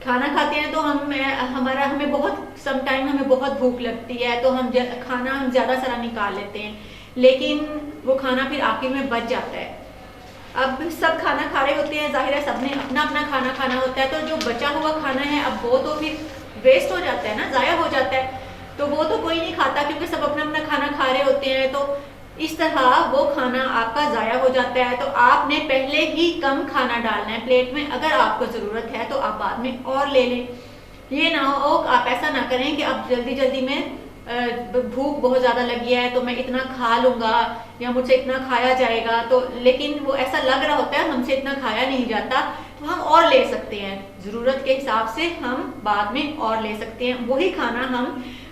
کھانا کھاتے ہیں تو ہمیں بہت سم ٹائم ہمیں بہت بھوک لگتی ہے تو ہم کھانا زیادہ سارا نکال لیتے ہیں، لیکن وہ کھانا پھر آخر میں بچ جاتا ہے۔ اب سب کھانا کھا رہے ہوتے ہیں، ظاہر ہے سب نے اپنا اپنا کھانا کھانا ہوتا ہے، تو جو بچا ہوا کھانا ہے اب وہ تو پھر ویسٹ ہو جاتا ہے نا، ضائع ہو جاتا ہے، تو وہ تو کوئی نہیں کھاتا کیونکہ سب اپنا اپنا کھانا کھا رہے ہوتے ہیں، تو اس طرح وہ کھانا آپ کا ضائع ہو جاتا ہے۔ تو آپ نے پہلے ہی کم کھانا ڈالنا ہے پلیٹ میں، اگر آپ کو ضرورت ہے تو آپ بعد میں اور لے لیں۔ یہ نہ ہو آپ ایسا نہ کریں کہ اب جلدی جلدی میں بھوک بہت زیادہ لگی ہے تو میں اتنا کھا لوں گا یا مجھ سے اتنا کھایا جائے گا، تو لیکن وہ ایسا لگ رہا ہوتا ہے ہم سے اتنا کھایا نہیں جاتا، تو ہم اور لے سکتے ہیں، ضرورت کے حساب سے ہم بعد میں اور لے سکتے ہیں۔ وہی کھانا ہم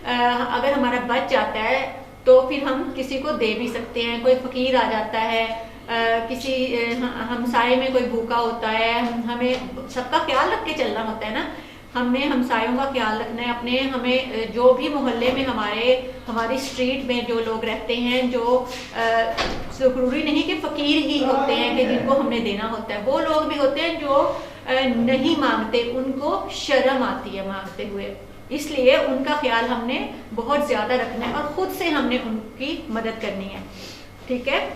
اگر ہمارا بچ جاتا ہے تو پھر ہم کسی کو دے بھی سکتے ہیں، کوئی فقیر آ جاتا ہے، کسی ہمسائے میں کوئی بھوکا ہوتا ہے، ہمیں سب کا خیال رکھ کے چلنا ہوتا ہے نا، ہمیں ہمسایوں کا خیال رکھنا ہے اپنے، ہمیں جو بھی محلے میں ہماری اسٹریٹ میں جو لوگ رہتے ہیں، جو ضروری نہیں کہ فقیر ہی ہوتے ہیں کہ جن کو ہم نے دینا ہوتا ہے، وہ لوگ بھی ہوتے ہیں جو نہیں مانگتے، ان کو شرم آتی ہے مانگتے ہوئے، اس لیے ان کا خیال ہم نے بہت زیادہ رکھنا ہے اور خود سے ہم نے ان کی مدد کرنی ہے، ٹھیک ہے۔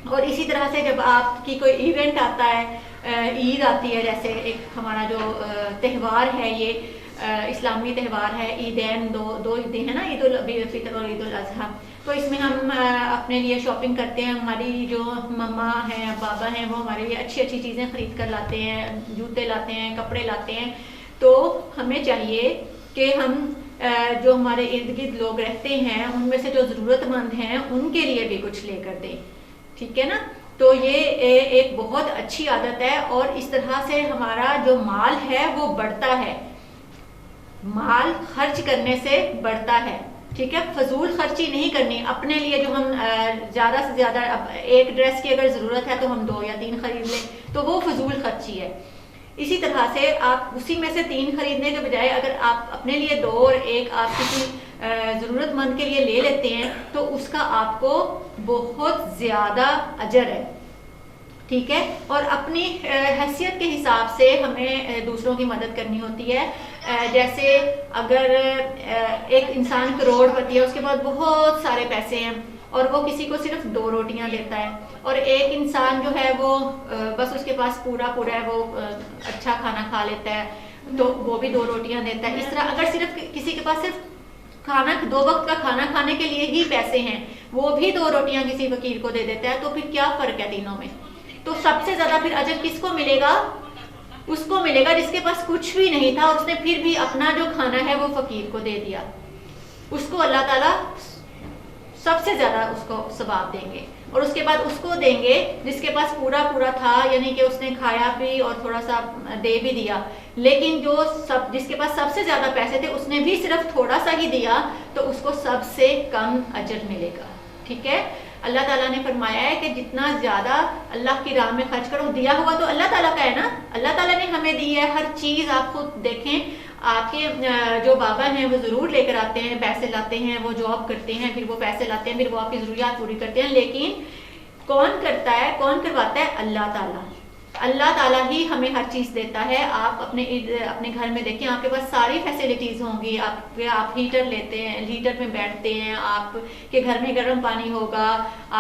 اور اسی طرح سے جب آپ کی کوئی ایونٹ آتا ہے، عید آتی ہے، جیسے ایک ہمارا جو تہوار ہے، یہ اسلامی تہوار ہے، عیدین، دو عیدیں ہیں نا، عید الفطر اور عید الاضحیٰ، تو اس میں ہم اپنے لیے شاپنگ کرتے ہیں، ہماری جو مما ہیں بابا ہیں وہ ہمارے لیے اچھی اچھی چیزیں خرید کر لاتے ہیں، جوتے لاتے ہیں، کپڑے لاتے ہیں، تو ہمیں چاہیے کہ ہم جو ہمارے ارد گرد لوگ رہتے ہیں ان میں سے جو ضرورت مند ہیں ان کے لیے بھی کچھ لے کر دیں، ٹھیک ہے نا۔ تو یہ ایک بہت اچھی عادت ہے، اور اس طرح سے ہمارا جو مال ہے وہ بڑھتا ہے، مال خرچ کرنے سے بڑھتا ہے، ٹھیک ہے۔ فضول خرچی نہیں کرنی اپنے لیے، جو ہم زیادہ سے زیادہ ایک ڈریس کی اگر ضرورت ہے تو ہم 2 یا 3 خرید لیں تو وہ فضول خرچی ہے۔ اسی طرح سے آپ اسی میں سے 3 خریدنے کے بجائے اگر آپ اپنے لیے 2 اور 1 آپ کسی ضرورت مند کے لیے لے لیتے ہیں تو اس کا آپ کو بہت زیادہ اجر ہے، ٹھیک ہے۔ اور اپنی حیثیت کے حساب سے ہمیں دوسروں کی مدد کرنی ہوتی ہے، جیسے اگر ایک انسان کروڑ پتی ہے، اس کے پاس بہت سارے پیسے ہیں اور وہ کسی کو صرف 2 روٹیاں دیتا ہے، اور ایک انسان جو ہے وہ بس اس کے پاس پورا ہے، وہ اچھا کھانا کھا لیتا ہے تو وہ بھی 2 روٹیاں دیتا ہے۔ اس طرح اگر صرف کسی کے پاس صرف 2 وقت کا کھانا کھانے کے لیے ہی پیسے ہیں، وہ بھی 2 روٹیاں کسی فقیر کو دے دیتا ہے، تو پھر کیا فرق ہے تینوں میں؟ تو سب سے زیادہ پھر اجر کس کو ملے گا؟ اس کو ملے گا جس کے پاس کچھ بھی نہیں تھا، اس نے پھر بھی اپنا جو کھانا ہے وہ فقیر کو دے دیا، اس کو اللہ تعالیٰ سب سے زیادہ اس کو ثواب دیں گے، اور اس کے بعد اس کو دیں گے جس کے پاس پورا تھا، یعنی کہ اس نے کھایا بھی اور تھوڑا سا دے بھی دیا، لیکن جس کے پاس سب سے زیادہ پیسے تھے اس نے بھی صرف تھوڑا سا ہی دیا تو اس کو سب سے کم اجر ملے گا، ٹھیک ہے۔ اللہ تعالیٰ نے فرمایا ہے کہ جتنا زیادہ اللہ کی راہ میں خرچ کرو، دیا ہوا تو اللہ تعالیٰ کا ہے نا، اللہ تعالیٰ نے ہمیں دی ہے ہر چیز۔ آپ خود دیکھیں، آپ کے جو بابا ہیں وہ ضرور لے کر آتے ہیں، پیسے لاتے ہیں، وہ جاب کرتے ہیں، پھر وہ پیسے لاتے ہیں، پھر وہ آپ کی ضروریات پوری کرتے ہیں، لیکن کون کرتا ہے، کون کرواتا ہے؟ اللہ تعالیٰ۔ اللہ تعالیٰ ہی ہمیں ہر چیز دیتا ہے۔ آپ اپنے گھر میں دیکھیں، آپ کے پاس ساری فیسلٹیز ہوں گی، آپ ہیٹر لیتے ہیں، ہیٹر میں بیٹھتے ہیں، آپ کے گھر میں گرم پانی ہوگا،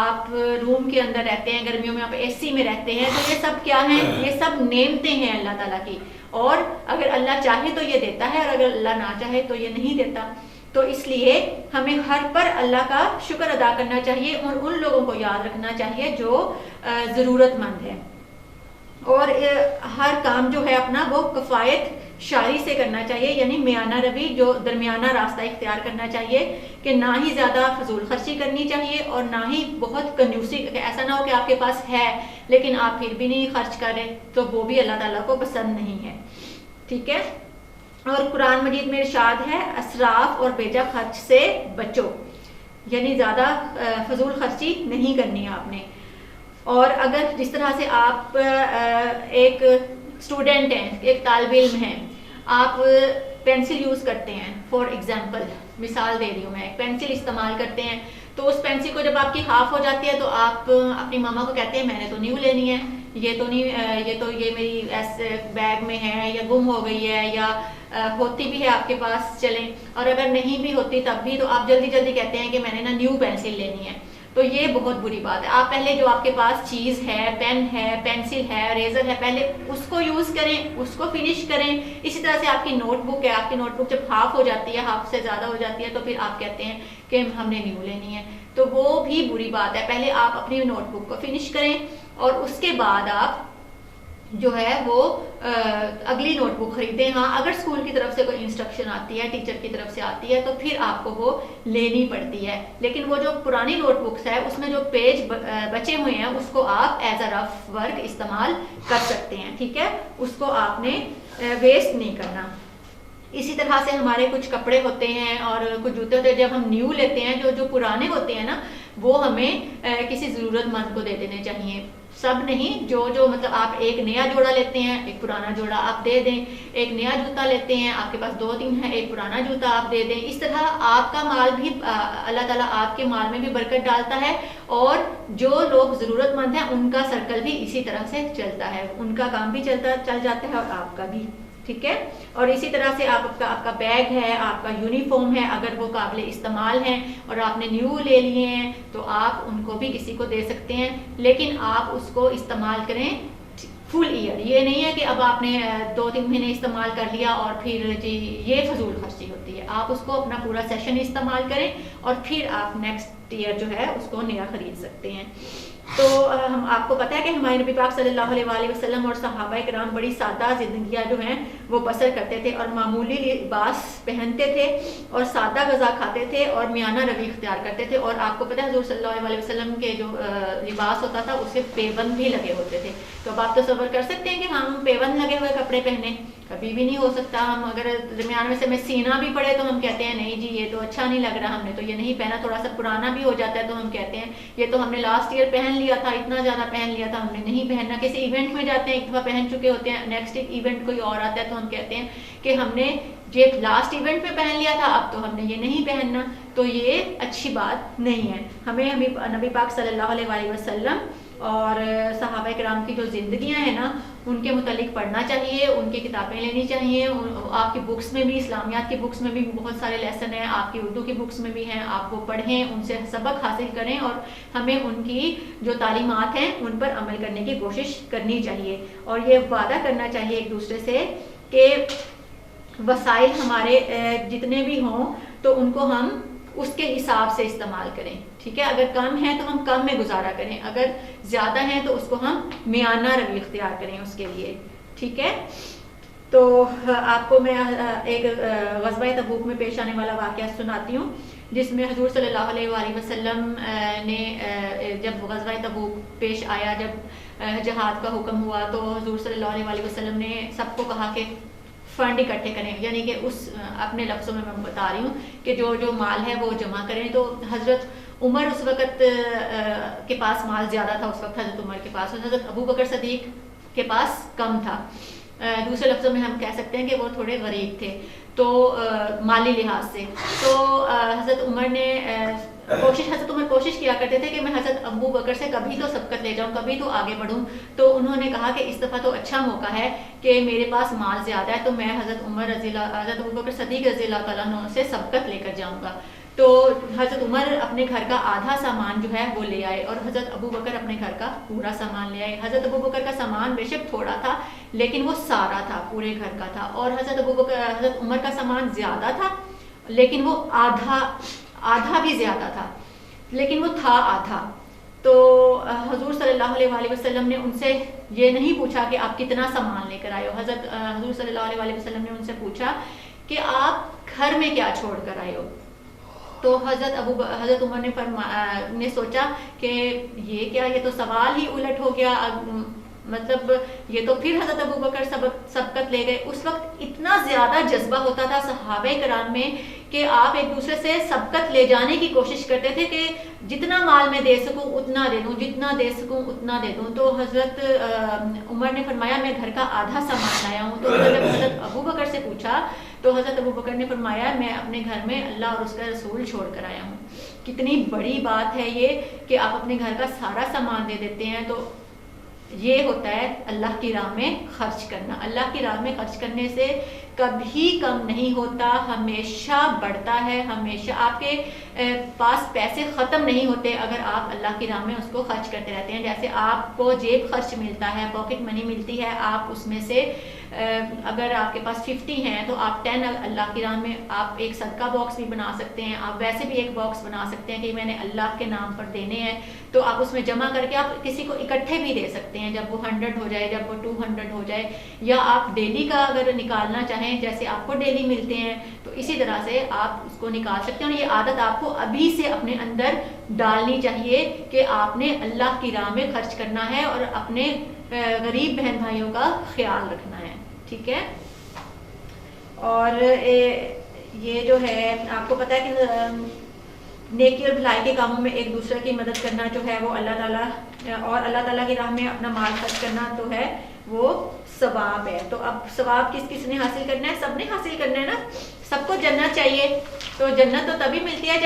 آپ روم کے اندر رہتے ہیں، گرمیوں میں آپ اے سی میں رہتے ہیں، تو یہ سب کیا ہیں؟ یہ سب نعمتیں ہیں اللہ تعالیٰ کی، اور اگر اللہ چاہے تو یہ دیتا ہے، اور اگر اللہ نہ چاہے تو یہ نہیں دیتا۔ تو اس لیے ہمیں ہر پر اللہ کا شکر ادا کرنا چاہیے، اور ان لوگوں کو یاد رکھنا چاہیے جو ضرورت مند ہیں، اور ہر کام جو ہے اپنا وہ کفایت شاری سے کرنا چاہیے، یعنی میانہ روی، جو درمیانہ راستہ اختیار کرنا چاہیے، کہ نہ ہی زیادہ فضول خرچی کرنی چاہیے اور نہ ہی بہت کنجوسی، ایسا نہ ہو کہ آپ کے پاس ہے لیکن آپ پھر بھی نہیں خرچ کریں، تو وہ بھی اللہ تعالیٰ کو پسند نہیں ہے، ٹھیک ہے۔ اور قرآن مجید میں ارشاد ہے اسراف اور بیجا خرچ سے بچو، یعنی زیادہ فضول خرچی نہیں کرنی ہے آپ نے۔ اور اگر جس طرح سے آپ ایک اسٹوڈنٹ ہیں، ایک طالب علم ہیں، آپ پینسل یوز کرتے ہیں، فار ایگزامپل مثال دے رہی ہوں میں، ایک پینسل استعمال کرتے ہیں، تو اس پینسل کو جب آپ کی ہاف ہو جاتی ہے تو آپ اپنی ماما کو کہتے ہیں میں نے تو نیو لینی ہے، یہ تو نہیں یہ میری ایسے بیگ میں ہے یا گم ہو گئی ہے یا ہوتی بھی ہے آپ کے پاس چلیں، اور اگر نہیں بھی ہوتی تب بھی تو آپ جلدی جلدی کہتے ہیں کہ میں نے نا نیو پینسل لینی ہے. تو یہ بہت بری بات ہے. آپ پہلے جو آپ کے پاس چیز ہے، پین ہے، پینسل ہے، ریزر ہے، پہلے اس کو یوز کریں، اس کو فنش کریں. اسی طرح سے آپ کی نوٹ بک ہے، آپ کی نوٹ بک جب ہاف ہو جاتی ہے، ہاف سے زیادہ ہو جاتی ہے، تو پھر آپ کہتے ہیں کہ ہم نے نیو لینی ہے. تو وہ بھی بری بات ہے. پہلے آپ اپنی نوٹ بک کو فنش کریں اور اس کے بعد آپ جو ہے وہ اگلی نوٹ بک خریدیں. ہاں اگر اسکول کی طرف سے کوئی انسٹرکشن آتی ہے، ٹیچر کی طرف سے آتی ہے، تو پھر آپ کو وہ لینی پڑتی ہے. لیکن وہ جو پرانی نوٹ بکس ہے اس میں جو پیج بچے ہوئے ہیں اس کو آپ ایز اے رف ورک استعمال کر سکتے ہیں. ٹھیک ہے، اس کو آپ نے ویسٹ نہیں کرنا. اسی طرح سے ہمارے کچھ کپڑے ہوتے ہیں اور کچھ جوتے ہوتے ہیں، جب ہم نیو لیتے ہیں جو پرانے ہوتے ہیں نا وہ ہمیں کسی ضرورت مند کو دے دینے چاہیے. سب نہیں، جو مطلب آپ ایک نیا جوڑا لیتے ہیں، ایک پرانا جوڑا آپ دے دیں. ایک نیا جوتا لیتے ہیں، آپ کے پاس 2-3 ہیں، ایک پرانا جوتا آپ دے دیں. اس طرح آپ کا مال بھی اللہ تعالیٰ آپ کے مال میں بھی برکت ڈالتا ہے، اور جو لوگ ضرورت مند ہیں ان کا سرکل بھی اسی طرح سے چلتا ہے، ان کا کام بھی چل جاتا ہے اور آپ کا بھی. ٹھیک ہے. اور اسی طرح سے آپ کا بیگ ہے، آپ کا یونیفارم ہے، اگر وہ قابل استعمال ہیں اور آپ نے نیو لے لیے ہیں تو آپ ان کو بھی کسی کو دے سکتے ہیں. لیکن آپ اس کو استعمال کریں فل ایئر. یہ نہیں ہے کہ اب آپ نے 2-3 مہینے استعمال کر لیا اور پھر جی یہ فضول خرچی ہوتی ہے. آپ اس کو اپنا پورا سیشن استعمال کریں اور پھر آپ نیکسٹ ایئر جو ہے اس کو نیا خرید سکتے ہیں. تو ہم آپ کو پتہ ہے کہ ہمارے نبی پاک صلی اللہ علیہ وسلم اور صحابہ کرام بڑی سادہ زندگیاں جو ہیں وہ بسر کرتے تھے اور معمولی لباس پہنتے تھے اور سادہ غذا کھاتے تھے اور میانہ روی اختیار کرتے تھے. اور آپ کو پتہ ہے حضور صلی اللہ علیہ وسلم کے جو لباس ہوتا تھا اس سے پیبند بھی لگے ہوتے تھے. تو اب آپ تصور کر سکتے ہیں کہ ہم پیبند لگے ہوئے کپڑے پہنے، کبھی بھی نہیں ہو سکتا. ہم اگر درمیان میں سے میں سینا بھی پڑے تو ہم کہتے ہیں نہیں جی یہ تو اچھا نہیں لگ رہا، ہم نے تو یہ نہیں پہنا. تھوڑا سا پرانا بھی ہو جاتا ہے تو ہم کہتے ہیں یہ تو ہم نے لاسٹ ایئر پہن لیا تھا، اتنا زیادہ پہن لیا تھا، ہم نے نہیں پہننا. کسی ایونٹ میں جاتے ہیں ایک دفعہ پہن چکے ہوتے ہیں، نیکسٹ ایونٹ کوئی اور آتا ہے تو ہم کہتے ہیں کہ ہم نے یہ لاسٹ ایونٹ پہ پہن لیا تھا، اب تو ہم نے یہ نہیں پہننا. تو یہ اچھی بات نہیں ہے. ہمیں نبی پاک صلی اللہ علیہ وسلم اور صحابہ کرام کی جو زندگیاں ہیں نا ان کے متعلق پڑھنا چاہیے، ان کی کتابیں لینی چاہیے. آپ کی بکس میں بھی، اسلامیات کی بکس میں بھی بہت سارے لیسن ہیں، آپ کی اردو کی بکس میں بھی ہیں، آپ وہ پڑھیں، ان سے سبق حاصل کریں اور ہمیں ان کی جو تعلیمات ہیں ان پر عمل کرنے کی کوشش کرنی چاہیے. اور یہ وعدہ کرنا چاہیے ایک دوسرے سے کہ وسائل ہمارے جتنے بھی ہوں تو ان کو ہم اس کے حساب سے استعمال کریں. ٹھیک ہے، اگر کم ہے تو ہم کم میں گزارا کریں، اگر زیادہ ہیں تو اس کو ہم میانہ روی اختیار کریں اس کے لیے. ٹھیک ہے. تو آپ کو میں ایک غزوہ تبوک میں پیش آنے والا واقعہ سناتی ہوں جس میں حضور صلی اللہ علیہ وسلم نے جب غزوہ تبوک پیش آیا، جب جہاد کا حکم ہوا تو حضور صلی اللہ علیہ وسلم نے سب کو کہا کہ فنڈ اکٹھے کریں، یعنی کہ اس اپنے لفظوں میں بتا رہی ہوں کہ جو مال ہے وہ جمع کریں. تو حضرت عمر اس وقت کے پاس مال زیادہ تھا، اس وقت حضرت عمر کے پاس، حضرت ابو بکر صدیق کے پاس کم تھا. دوسرے لفظوں میں ہم کہہ سکتے ہیں کہ وہ تھوڑے غریب تھے تو مالی لحاظ سے. تو حضرت عمر کوشش کیا کرتے تھے کہ میں حضرت ابو بکر سے کبھی تو سبقت لے جاؤں، کبھی تو آگے بڑھوں. تو انہوں نے کہا کہ اس دفعہ تو اچھا موقع ہے کہ میرے پاس مال زیادہ ہے تو میں حضرت ابو بکر صدیق رضی اللہ تعالیٰ عنہ سے سبقت لے کر جاؤں گا. تو حضرت عمر اپنے گھر کا آدھا سامان جو ہے وہ لے آئے اور حضرت ابو بکر اپنے گھر کا پورا سامان لے آئے. حضرت ابو بکر کا سامان بے شک تھوڑا تھا لیکن وہ سارا تھا، پورے گھر کا تھا. اور حضرت عمر کا سامان زیادہ تھا لیکن وہ آدھا بھی زیادہ تھا لیکن وہ تھا آدھا. تو حضور صلی اللہ علیہ وسلم نے ان سے یہ نہیں پوچھا کہ آپ کتنا سامان لے کر آئے ہو. حضور صلی اللہ علیہ وسلم نے ان سے پوچھا کہ آپ گھر میں کیا چھوڑ کر آئے ہو. تو حضرت عمر نے سوچا کہ یہ کیا، یہ تو سوال ہی الٹ ہو گیا، مطلب یہ تو پھر حضرت ابو بکر سبقت لے گئے. اس وقت اتنا زیادہ جذبہ ہوتا تھا صحابہ کرام میں کہ آپ ایک دوسرے سے سبقت لے جانے کی کوشش کرتے تھے کہ جتنا مال میں دے سکوں اتنا دے دوں، جتنا دے سکوں اتنا دے دوں. تو حضرت عمر نے فرمایا میں گھر کا آدھا سامان لایا ہوں. تو جب حضرت ابو بکر سے پوچھا تو حضرت ابو بکر نے فرمایا میں اپنے گھر میں اللہ اور اس کا رسول چھوڑ کر آیا ہوں. کتنی بڑی بات ہے یہ کہ آپ اپنے گھر کا سارا سامان دے دیتے ہیں. تو یہ ہوتا ہے اللہ کی راہ میں خرچ کرنا. اللہ کی راہ میں خرچ کرنے سے کبھی کم نہیں ہوتا, ہمیشہ بڑھتا ہے. ہمیشہ آپ کے پاس پیسے ختم نہیں ہوتے اگر آپ اللہ کی راہ میں اس کو خرچ کرتے رہتے ہیں. جیسے آپ کو جیب خرچ ملتا ہے, پاکٹ منی ملتی ہے, آپ اس میں سے اگر آپ کے پاس 50 ہیں تو آپ 10 اللہ کی راہ میں, آپ ایک صدقہ باکس بھی بنا سکتے ہیں. آپ ویسے بھی ایک باکس بنا سکتے ہیں کہ میں نے اللہ کے نام پر دینے ہیں, تو آپ اس میں جمع کر کے آپ کسی کو اکٹھے بھی دے سکتے ہیں جب وہ 100 ہو جائے, جب وہ 200 ہو جائے. یا آپ ڈیلی کا اگر نکالنا چاہیں, جیسے آپ کو ڈیلی ملتے ہیں, تو اسی طرح سے آپ اس کو نکال سکتے ہیں. اور یہ عادت آپ کو ابھی سے اپنے اندر ڈالنی چاہیے کہ آپ نے اللہ کی راہ میں خرچ کرنا ہے اور اپنے غریب بہن بھائیوں کا خیال رکھنا ہے. ٹھیک ہے. اور یہ جو ہے آپ کو پتہ ہے کہ نیکی اور بھلائی کے کاموں میں ایک دوسرے کی مدد کرنا جو ہے وہ اللہ تعالیٰ اور اللہ تعالیٰ کی راہ میں اپنا مال خرچ کرنا تو ہے وہ ثواب ہے. تو اب ثواب کس کس نے حاصل کرنا ہے؟ سب نے حاصل کرنا ہے نا. سب کو جنت چاہیے. تو جنت تو تبھی ملتی ہے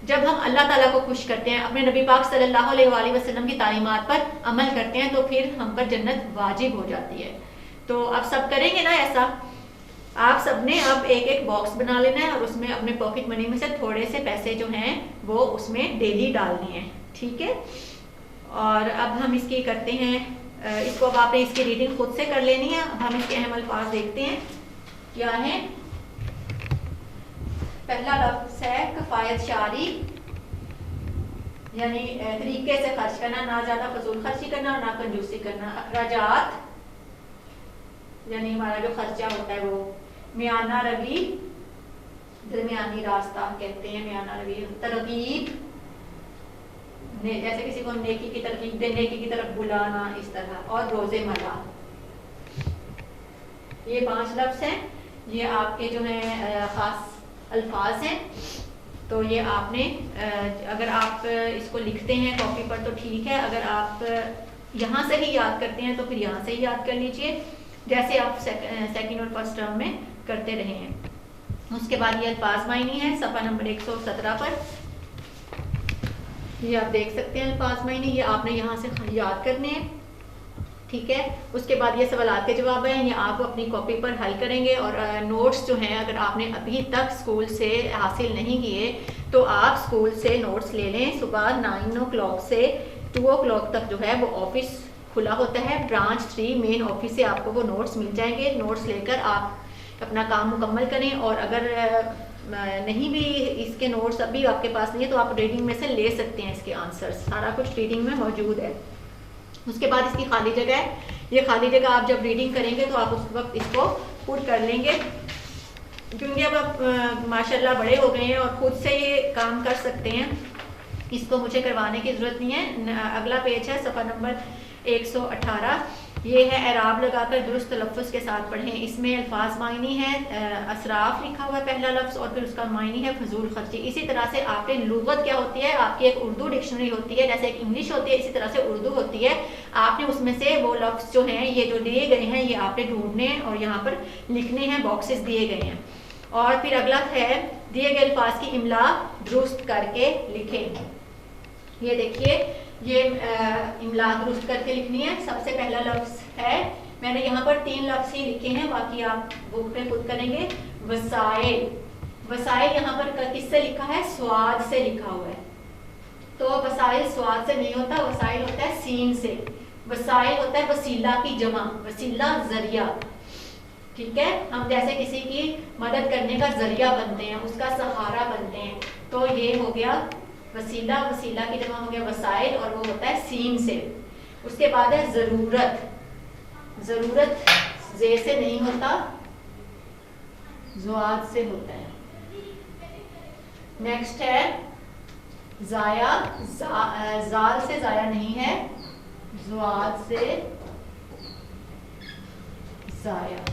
جب ہم اللہ تعالیٰ کو خوش کرتے ہیں, اپنے نبی پاک صلی اللہ علیہ وآلہ وسلم کی تعلیمات پر عمل کرتے ہیں, تو پھر ہم پر جنت واجب ہو جاتی ہے. تو اب سب کریں گے نا ایسا. آپ سب نے اب ایک ایک باکس بنا لینا ہے اور اس میں اپنے پاکٹ منی میں سے تھوڑے سے پیسے جو ہیں وہ اس میں ڈیلی ڈالنے ہیں. ٹھیک ہے. اور اب ہم اس کی کرتے ہیں, اس کو اب آپ نے اس کی ریڈنگ خود سے کر لینی ہے. اب ہم اس کے اہم الفاظ دیکھتے ہیں کیا ہیں. پہلا لفظ ہے کفایت شعری, یعنی طریقے سے خرچ کرنا, نہ زیادہ فضول خرچی کرنا اور نہ کنجوسی کرنا. اخراجات یعنی ہمارا جو خرچہ ہوتا ہے وہ. میانہ روی, درمیانی راستہ کہتے ہیں میانہ روی. ترغیب, جیسے کسی کو نیکی کی ترغیب دے, نیکی کی طرف بلانا, اس طرح. اور روزے مرہ. یہ 5 لفظ ہیں, یہ آپ کے جو ہیں خاص الفاظ ہیں. تو یہ آپ نے اگر آپ اس کو لکھتے ہیں کاپی پر تو ٹھیک ہے, اگر آپ یہاں سے ہی یاد کرتے ہیں تو پھر یہاں سے ہی یاد کر لیجئے جیسے آپ سیکنڈ اور فرسٹ ٹرم میں کرتے رہے ہیں. اس کے بعد یہ الفاظ معنی ہے صفحہ نمبر 117 پر. یہ آپ دیکھ سکتے ہیں الفاظ معنی, یہ آپ نے یہاں سے یاد کرنے ہیں. ٹھیک ہے. اس کے بعد یہ سوالات کے جواب ہیں, یہ آپ اپنی کاپی پر حل کریں گے. اور نوٹس جو ہیں اگر آپ نے ابھی تک اسکول سے حاصل نہیں کیے تو آپ اسکول سے نوٹس لے لیں. صبح 9 o'clock سے 2 o'clock تک جو ہے وہ آفس کھلا ہوتا ہے. برانچ 3 مین آفس سے آپ کو وہ نوٹس مل جائیں گے. نوٹس لے کر آپ اپنا کام مکمل کریں. اور اگر نہیں بھی اس کے نوٹس ابھی آپ کے پاس نہیں ہے تو آپ ریڈنگ میں سے لے سکتے ہیں. اس کے آنسرز سارا کچھ ریڈنگ میں موجود ہے. اس کے بعد اس کی خالی جگہ ہے. یہ خالی جگہ آپ جب ریڈنگ کریں گے تو آپ اس وقت اس کو پٹ کر لیں گے, کیونکہ اب آپ ماشاءاللہ بڑے ہو گئے ہیں اور خود سے یہ کام کر سکتے ہیں. اس کو مجھے کروانے کی ضرورت نہیں ہے. اگلا پیج ہے صفحہ نمبر 118. یہ ہے اعراب لگا کر درست تلفظ کے ساتھ پڑھیں. اس میں الفاظ معنی ہے, اسراف لکھا ہوا ہے پہلا لفظ, اور پھر اس کا معنی ہے فضول خرچی. اسی طرح سے آپ نے لغت کیا ہوتی ہے, آپ کی ایک اردو ڈکشنری ہوتی ہے, جیسے ایک انگلش ہوتی ہے اسی طرح سے اردو ہوتی ہے. آپ نے اس میں سے وہ لفظ جو ہیں یہ جو دیے گئے ہیں یہ آپ نے ڈھونڈنے اور یہاں پر لکھنے ہیں, باکسز دیے گئے ہیں. اور پھر اگلا ہے دیے گئے الفاظ کی املا درست کر کے لکھیں. یہ دیکھیے یہ املا درست کر کے لکھنی ہے. سب سے پہلا لفظ ہے, میں نے یہاں پر 3 لفظ ہی لکھے ہیں, باقی آپ بک پہ خود کریں گے. وسائل. وسائل یہاں پر کس سے لکھا ہے؟ سواد سے لکھا ہوا ہے. تو وسائل سواد سے نہیں ہوتا, وسائل ہوتا ہے سین سے. وسائل ہوتا ہے وسیلہ کی جمع, وسیلہ ذریعہ. ٹھیک ہے. ہم جیسے کسی کی مدد کرنے کا ذریعہ بنتے ہیں, اس کا سہارا بنتے ہیں, تو یہ ہو گیا وسیلہ. وسیلہ کی جمع ہو گیا وسائل, اور وہ ہوتا ہے سین سے. اس کے بعد ہے ضرورت. ضرورت زے سے نہیں ہوتا, زواد سے ہوتا ہے. نیکسٹ ہے ضائع. زال سے ضائع نہیں ہے, زواد سے ضائع.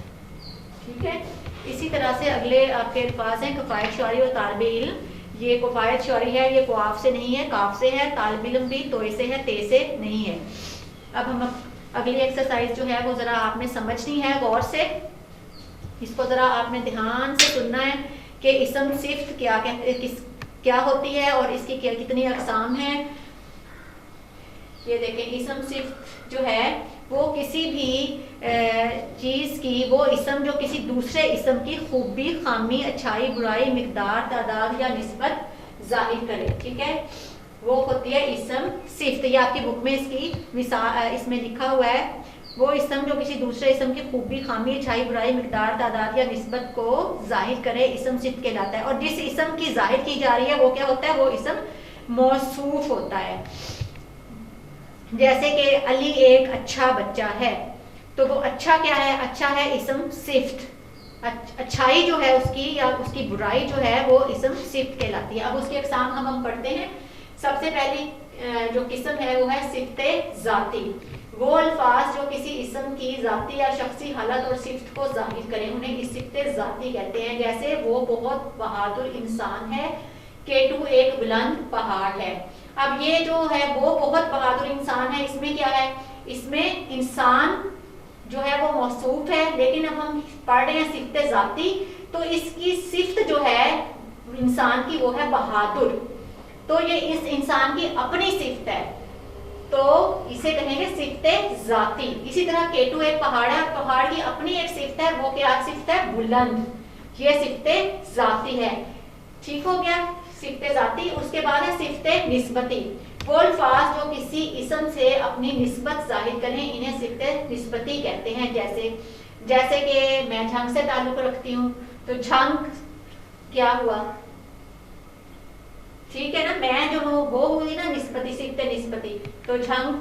ٹھیک ہے. اسی طرح سے اگلے آپ کے الفاظ ہیں کفایت شعری اور طالب علم. یہ کفایت شعری ہے, یہ قواف سے نہیں ہے, کاف سے ہے. طالب علم بھی توئے سے ہے, تے سے نہیں ہے. اب ہم اگلی ایکسرسائز جو ہے وہ ذرا آپ نے سمجھنی ہے غور سے. اس کو ذرا آپ نے دھیان سے سننا ہے کہ اسم صفت کیا ہوتی ہے اور اس کی کتنی اقسام ہیں. یہ دیکھیں اسم صفت جو ہے وہ کسی بھی چیز کی، وہ اسم جو کسی دوسرے اسم کی خوبی، خامی، اچھائی، برائی، مقدار، تعداد یا نسبت ظاہر کرے، ٹھیک ہے، وہ ہوتی ہے اسم صفت۔ یہ آپ کی بک میں اس کی مثال اس میں لکھا ہوا ہے، وہ اسم جو کسی دوسرے اسم کی خوبی، خامی، اچھائی، برائی، مقدار، تعداد یا نسبت کو ظاہر کرے اسم صفت کہلاتا ہے۔ اور جس اسم کی ظاہر کی جا رہی ہے وہ کیا ہوتا ہے؟ وہ اسم موصوف ہوتا ہے۔ جیسے کہ علی ایک اچھا بچہ ہے، تو وہ اچھا کیا ہے؟ اچھا ہے اسم صفت۔ اچھائی جو ہے اس کی یا اس کی برائی جو ہے وہ اسم صفت کہلاتی ہے۔ اب اس کی اقسام ہم پڑھتے ہیں۔ سب سے پہلی جو قسم ہے وہ ہے صفت ذاتی۔ وہ الفاظ جو کسی اسم کی ذاتی یا شخصی حالت اور صفت کو ظاہر کریں انہیں اس صفت ذاتی کہتے ہیں۔ جیسے وہ بہت بہادر انسان ہے، کیٹو ایک بلند پہاڑ ہے۔ اب یہ جو ہے وہ بہت بہادر انسان ہے، اس میں کیا ہے؟ اس میں انسان جو ہے وہ موصوف ہے، لیکن اب ہم پڑھ رہے ہیں صفت ذاتی، تو اس کی صفت جو ہے انسان کی وہ ہے بہادر، تو یہ اس انسان کی اپنی صفت ہے، تو اسے کہیں گے صفت ذاتی۔ اسی طرح کیٹو ایک پہاڑ ہے، پہاڑ کی اپنی ایک صفت ہے، وہ کیا صفت ہے؟ بلند، یہ صفت ذاتی ہے۔ ٹھیک ہو گیا صفت ذاتی۔ اس کے بعد ہے صفت نسبتی۔ وہ الفاظ جو کسی اسم سے اپنی نسبت ظاہر کریں انہیں صفت نسبتی کہتے ہیں۔ جیسے کہ میں جھنگ سے تعلق رکھتی ہوں، تو جھنگ کیا ہوا؟ ٹھیک ہے نا، میں جو ہوں وہ ہوئی نا نسبتی، صفت نسبتی، تو جھنگ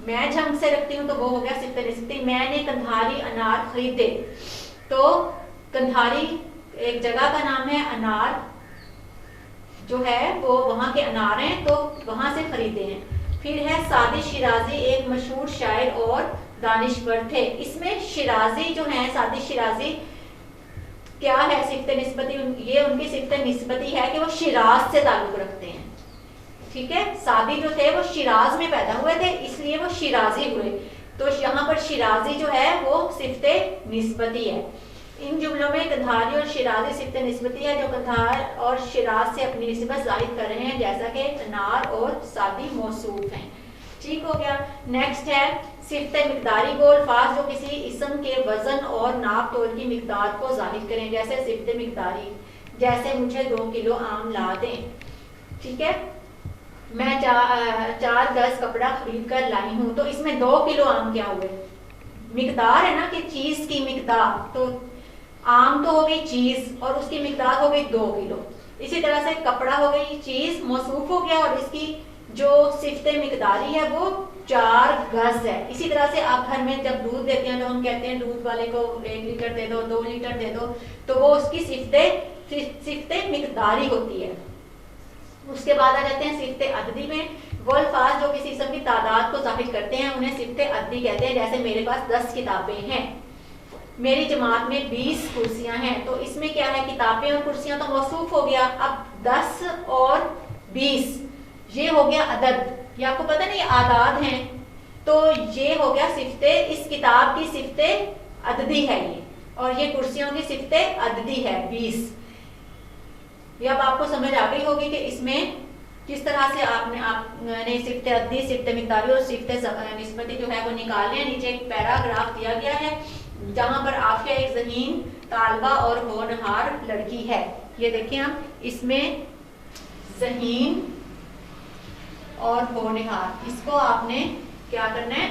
میں جھنگ سے رکھتی ہوں تو وہ ہو گیا صفت نسبتی۔ میں نے کندھاری انار خریدے، تو کندھاری ایک جگہ کا نام ہے، انار جو ہے وہ وہاں کے انار ہیں تو وہاں سے خریدے ہیں۔ پھر ہے سعدی شیرازی ایک مشہور شاعر اور دانشور تھے۔ اس میں شیرازی جو ہیں، سعدی شیرازی کیا ہے صفت نسبتی؟ یہ ان کی صفت نسبتی ہے کہ وہ شیراز سے تعلق رکھتے ہیں، ٹھیک ہے، سعدی جو تھے وہ شیراز میں پیدا ہوئے تھے اس لیے وہ شیرازی ہوئے، تو یہاں پر شیرازی جو ہے وہ صفت نسبتی ہے۔ ان جملوں میں کندھاری اور شیرازی صفت نسبتی ہے جو کندھار اور شیراز سے اپنی نسبت ظاہر کر رہے ہیں، جیسا کہ انار اور سعدی موصوف ہیں۔ ٹھیک ہو گیا۔ نیکسٹ ہے صفت مقداری۔ وہ الفاظ جو کسی اسم کے وزن اور ناپ تول کی مقدار کو ظاہر کریں، جیسے صفت مقداری، جیسے مجھے 2 کلو آم لا دیں، ٹھیک ہے، میں 4 گز کپڑا خرید کر لائی ہوں، تو اس میں 2 کلو آم کیا ہوئے؟ مقدار ہے نا کہ چیز کی مقدار، تو آم تو ہو گئی چیز اور اس کی مقدار ہو گئی 2 کلو۔ اسی طرح سے کپڑا ہو گئی چیز، موصوف ہو گیا، اور اس کی جو صفت مقداری ہے وہ 4 گز ہے۔ اسی طرح سے آپ گھر میں جب دودھ دیتے ہیں تو ہم کہتے ہیں دودھ والے کو 1 لیٹر دے دو، 2 لیٹر دے دو، تو وہ اس کی صفت مقداری ہوتی ہے۔ اس کے بعد آ جاتے ہیں صفت عددی میں۔ وہ الفاظ جو کسی اسم کی تعداد کو ظاہر کرتے ہیں انہیں صفت عددی کہتے ہیں، جیسے میرے پاس 10 کتابیں ہیں، میری جماعت میں 20 کرسیاں ہیں، تو اس میں کیا ہے؟ کتابیں اور کرسیاں تو موصوف ہو گیا، اب 10 اور 20 یہ ہو گیا عدد، یہ آپ کو پتہ نہیں یہ اعداد ہیں، تو یہ ہو گیا صفت، اس کتاب کی صفت عددی ہے یہ، اور یہ کرسیوں کی صفت عددی ہے 20۔ یہ اب آپ کو سمجھ آ گئی ہوگی کہ اس میں کس طرح سے آپ نے صفت عددی، صفت مقداری اور صفت نسبتی جو ہے وہ نکالنے ہیں۔ نیچے ایک پیراگراف دیا گیا ہے جہاں پر عافیہ ایک ذہین طالبہ اور ہونہار لڑکی ہے۔ یہ دیکھیں آپ، اس میں ذہین اور ہونہار، اس کو آپ نے کیا کرنا ہے؟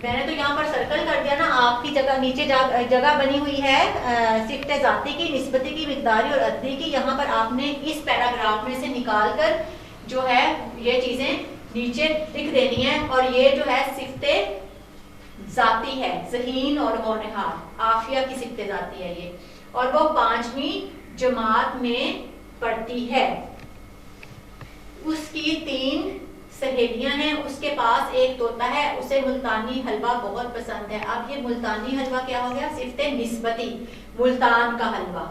میں نے تو یہاں پر سرکل کر دیا نا، آپ کی جگہ نیچے جگہ بنی ہوئی ہے صفت ذاتی کی، نسبتی کی، مقداری اور عددی کی، یہاں پر آپ نے اس پیراگراف میں سے نکال کر جو ہے یہ چیزیں نیچے لکھ دینی ہیں، اور یہ جو ہے صفت ذاتی ہے، ذہین اور ہونہار، عافیہ کی صفت ذاتی ہے یہ، اور وہ 5ویں جماعت میں پڑھتی ہے، اس کی 3 سہیلیاں ہیں، اس کے پاس ایک طوطا ہے، اسے ملتانی حلوہ بہت پسند ہے۔ اب یہ ملتانی حلوہ کیا ہو گیا؟ صفت نسبتی، ملتان کا حلوہ۔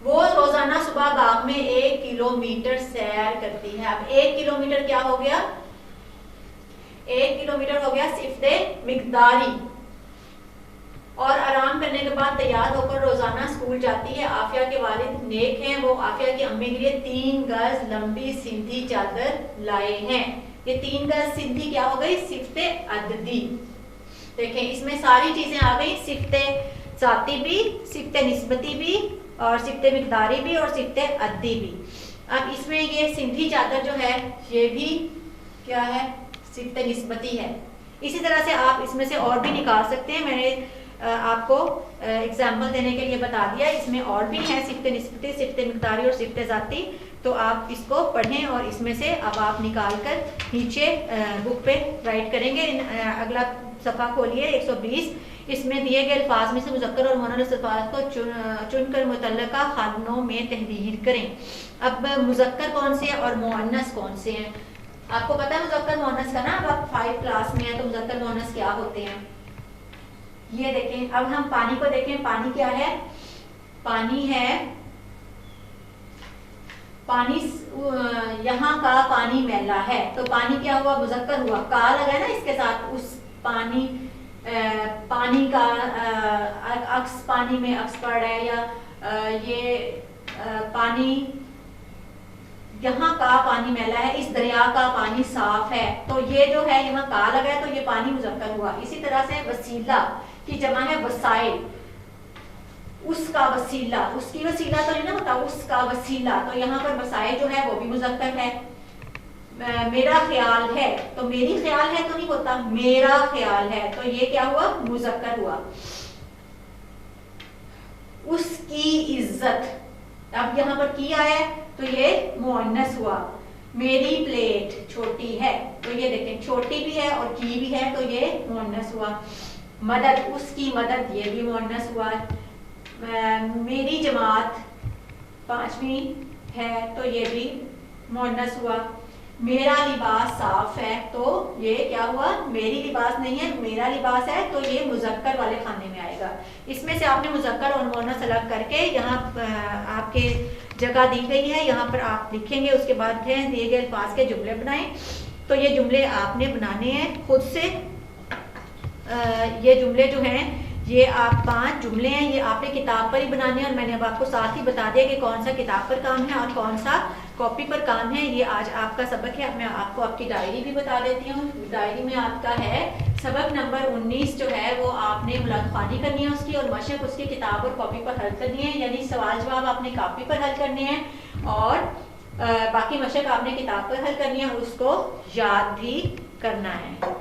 وہ روزانہ صبح باغ میں 1 کلومیٹر سیر کرتی ہے۔ اب 1 کلومیٹر کیا ہو گیا؟ 1 کلومیٹر ہو گیا صفت مقداری، اور آرام کرنے کے بعد تیار ہو کر روزانہ اسکول جاتی ہے۔ عافیہ کے والد نیک ہیں، وہ عافیہ کی امی کے لیے 3 گز لمبی سندھی چادر لائے ہیں۔ یہ 3 گز سندھی کیا ہو گئی؟ صفت عددی۔ دیکھیں اس میں ساری چیزیں آ گئی، صفت ذاتی بھی، صفت نسبتی بھی، اور صفت مقداری بھی، اور صفت عددی بھی۔ اب اس میں یہ سندھی چادر جو ہے یہ بھی کیا ہے؟ صفت نسبتی ہے۔ اسی طرح سے آپ اس میں سے اور بھی نکال سکتے ہیں، میں نے آپ کو اگزامپل دینے کے لیے بتا دیا، اس میں اور بھی ہیں صفت نسبتی، صفت مقداری اور صفت ذاتی، تو آپ اس کو پڑھیں اور اس میں سے اب آپ نکال کر نیچے بک پہ رائٹ کریں گے۔ اگلا صفحہ کھولیے 120، اس میں دیے گئے الفاظ میں سے مذکر اور مؤنث الفاظ کو چن کر متعلقہ خانوں میں تحریر کریں۔ اب مذکر کون سے ہیں اور مؤنث کون سے ہیں؟ آپ کو پتہ ہے مذکر مؤنث کا نا، اب آپ 5 کلاس میں ہیں تو مذکر مؤنث کیا ہوتے ہیں؟ یہ دیکھیں، اب ہم پانی کو دیکھیں، پانی کیا ہے؟ پانی ہے، پانی یہاں کا پانی میلا ہے، تو پانی کیا ہوا؟ مذکر ہوا، کا لگا ہے نا اس کے ساتھ، اس پانی، پانی کا عکس، پانی میں عکس پڑ رہا ہے، یا یہ پانی یہاں کا پانی میلا ہے، اس دریا کا پانی صاف ہے، تو یہ جو ہے یہاں کا لگا ہے تو یہ پانی مذکر ہوا۔ اسی طرح سے وسیلہ کی جمع ہے وسائل، اس کا وسیلہ، اس کی وسیلہ تو نہیں نا ہوتا، اس کا وسیلہ، تو یہاں پر وسائل جو ہے وہ بھی مذکر ہے۔ میرا خیال ہے، تو میری خیال ہے تو نہیں ہوتا، میرا خیال ہے، تو یہ کیا ہوا؟ مذکر ہوا۔ اس کی عزت، اب یہاں پر کی آیا ہے تو یہ مؤنث ہوا۔ میری پلیٹ چھوٹی ہے، تو یہ دیکھیں چھوٹی بھی ہے اور کی بھی ہے تو یہ مؤنث ہوا۔ مدد، اس کی مدد، یہ بھی مؤنث ہوا۔ میری جماعت 5ویں ہے تو یہ بھی مؤنث ہوا۔ میرا لباس صاف ہے، تو یہ کیا ہوا؟ میری لباس نہیں ہے، میرا لباس ہے، تو یہ مذکر والے خانے میں آئے گا۔ اس میں سے آپ نے مذکر اور مؤنث الگ کر کے یہاں آپ کے جگہ دی گئی ہے، یہاں پر آپ لکھیں گے، اس کے بعد دیے گئے الفاظ کے جملے بنائیں۔ تو یہ جملے آپ نے بنانے ہیں خود سے۔ یہ جملے جو ہیں یہ آپ 5 جملے ہیں، یہ آپ نے کتاب پر ہی بنانے ہیں، اور میں نے اب آپ کو ساتھ ہی بتا دیا کہ کون سا کتاب پر کام ہے اور کون سا کاپی پر کام ہے۔ یہ آج آپ کا سبق ہے، اب میں آپ کو آپ کی ڈائری بھی بتا دیتی ہوں۔ ڈائری میں آپ کا ہے سبق نمبر 19 جو ہے وہ آپ نے ملاحظہ خوانی کرنی ہے اس کی، اور مشق اس کی کتاب اور کاپی پر حل کرنی ہے، یعنی سوال جواب آپ نے کاپی پر حل کرنے ہیں اور باقی مشق آپ نے کتاب پر حل کرنی ہے، اور اس کو یاد بھی کرنا ہے۔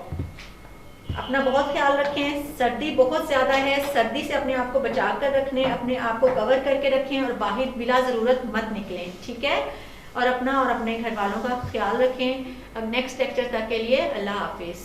اپنا بہت خیال رکھیں، سردی بہت زیادہ ہے، سردی سے اپنے آپ کو بچا کر رکھیں، اپنے آپ کو کور کر کے رکھیں، اور باہر بلا ضرورت مت نکلیں، ٹھیک ہے؟ اور اپنا اور اپنے گھر والوں کا خیال رکھیں۔ اب نیکسٹ لیکچر تک کے لیے اللہ حافظ۔